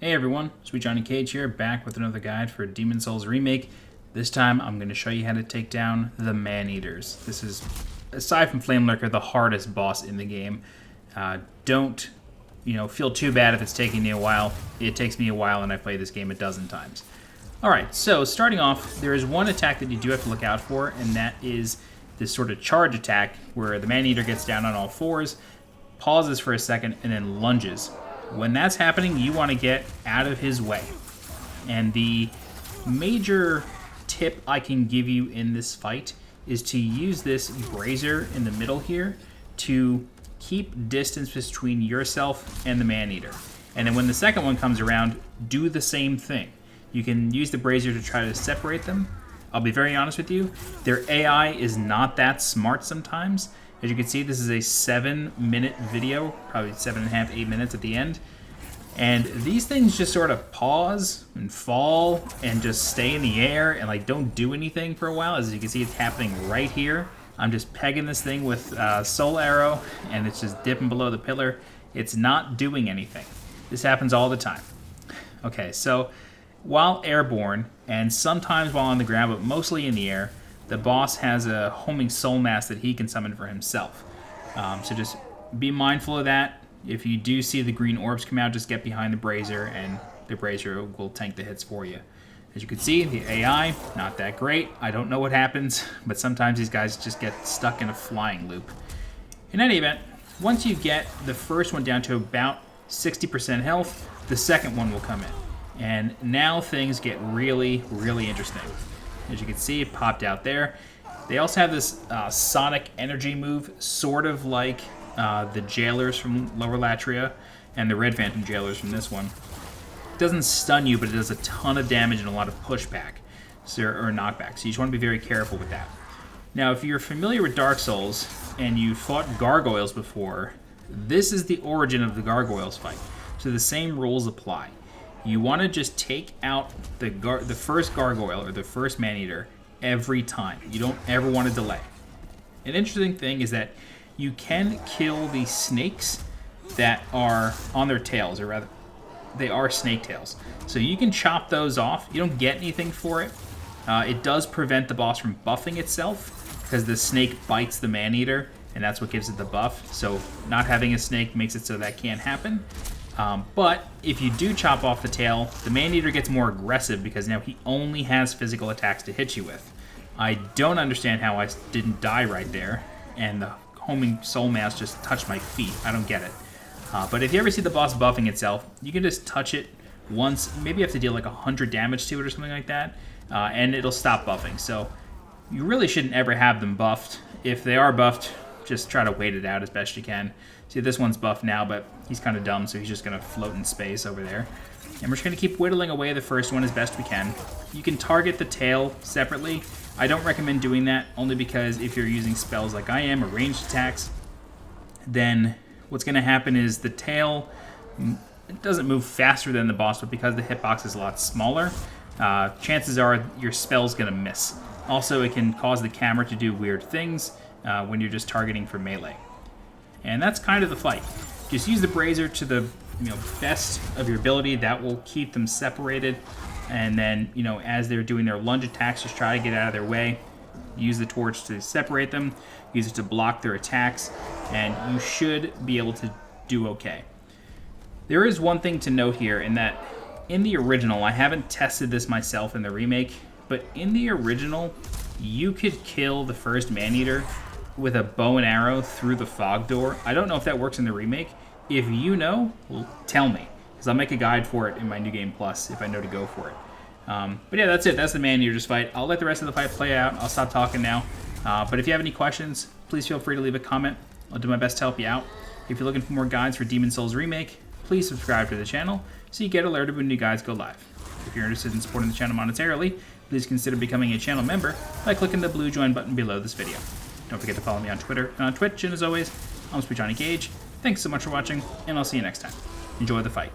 Hey everyone, SweetJohnnyCage here, back with another guide for Demon's Souls Remake. This time I'm going to show you how to take down the Maneaters. This is, aside from Flame Lurker, the hardest boss in the game. Don't feel too bad if it's taking you a while. It takes me a while and I play this game a dozen times. Alright, so starting off, there is one attack that you do have to look out for, and that is this sort of charge attack where the Maneater gets down on all fours, pauses for a second, and then lunges. When that's happening, you want to get out of his way. And the major tip I can give you in this fight is to use this brazier in the middle here to keep distance between yourself and the Maneater. And then when the second one comes around, do the same thing. You can use the brazier to try to separate them. I'll be very honest with you, their AI is not that smart sometimes. As you can see, this is a 7-minute video, probably 7.5, 8 minutes at the end. And these things just sort of pause and fall and just stay in the air and like don't do anything for a while. As you can see, it's happening right here. I'm just pegging this thing with Soul Arrow and it's just dipping below the pillar. It's not doing anything. This happens all the time. Okay, so while airborne and sometimes while on the ground, but mostly in the air, the boss has a homing soul mass that he can summon for himself. So just be mindful of that. If you do see the green orbs come out, just get behind the brazier and the brazier will tank the hits for you. As you can see, the AI, not that great. I don't know what happens, but sometimes these guys just get stuck in a flying loop. In any event, once you get the first one down to about 60% health, the second one will come in. And now things get really, really interesting. As you can see, it popped out there. They also have this sonic energy move, sort of like the jailers from Lower Latria and the Red Phantom jailers from this one. It doesn't stun you, but it does a ton of damage and a lot of pushback or knockback, so you just want to be very careful with that. Now, if you're familiar with Dark Souls and you fought gargoyles before, this is the origin of the gargoyles fight, so the same rules apply. You want to just take out the first gargoyle or the first Maneater every time. You don't ever want to delay. An interesting thing is that you can kill the snakes that are on their tails, or rather, they are snake tails. So you can chop those off. You don't get anything for it. It does prevent the boss from buffing itself because the snake bites the Maneater, and that's what gives it the buff. So not having a snake makes it so that can't happen. But if you do chop off the tail, the Maneater gets more aggressive because now he only has physical attacks to hit you with. I don't understand how I didn't die right there, and the homing soul mass just touched my feet. I don't get it. But if you ever see the boss buffing itself, you can just touch it once. Maybe you have to deal like 100 damage to it or something like that, and it'll stop buffing. So you really shouldn't ever have them buffed. If they are buffed, just try to wait it out as best you can. See, this one's buffed now, but he's kind of dumb, so he's just going to float in space over there. And we're just going to keep whittling away the first one as best we can. You can target the tail separately. I don't recommend doing that, only because if you're using spells like I am, or ranged attacks, then what's going to happen is the tail, it doesn't move faster than the boss, but because the hitbox is a lot smaller, chances are your spell's going to miss. Also, it can cause the camera to do weird things when you're just targeting for melee. And that's kind of the fight. Just use the brazier to the best of your ability. That will keep them separated. And then, as they're doing their lunge attacks, just try to get out of their way. Use the torch to separate them. Use it to block their attacks. And you should be able to do okay. There is one thing to note here, in that in the original, I haven't tested this myself in the remake, but in the original, you could kill the first Maneater with a bow and arrow through the fog door. I don't know if that works in the remake. If you know, well, tell me, because I'll make a guide for it in my New Game Plus if I know to go for it. But yeah, that's it. That's the Maneaters fight. I'll let the rest of the fight play out. I'll stop talking now. But if you have any questions, please feel free to leave a comment. I'll do my best to help you out. If you're looking for more guides for Demon's Souls Remake, please subscribe to the channel so you get alerted when new guides go live. If you're interested in supporting the channel monetarily, please consider becoming a channel member by clicking the blue join button below this video. Don't forget to follow me on Twitter and on Twitch, and as always, I'm SweetJohnnyCage. Thanks so much for watching, and I'll see you next time. Enjoy the fight.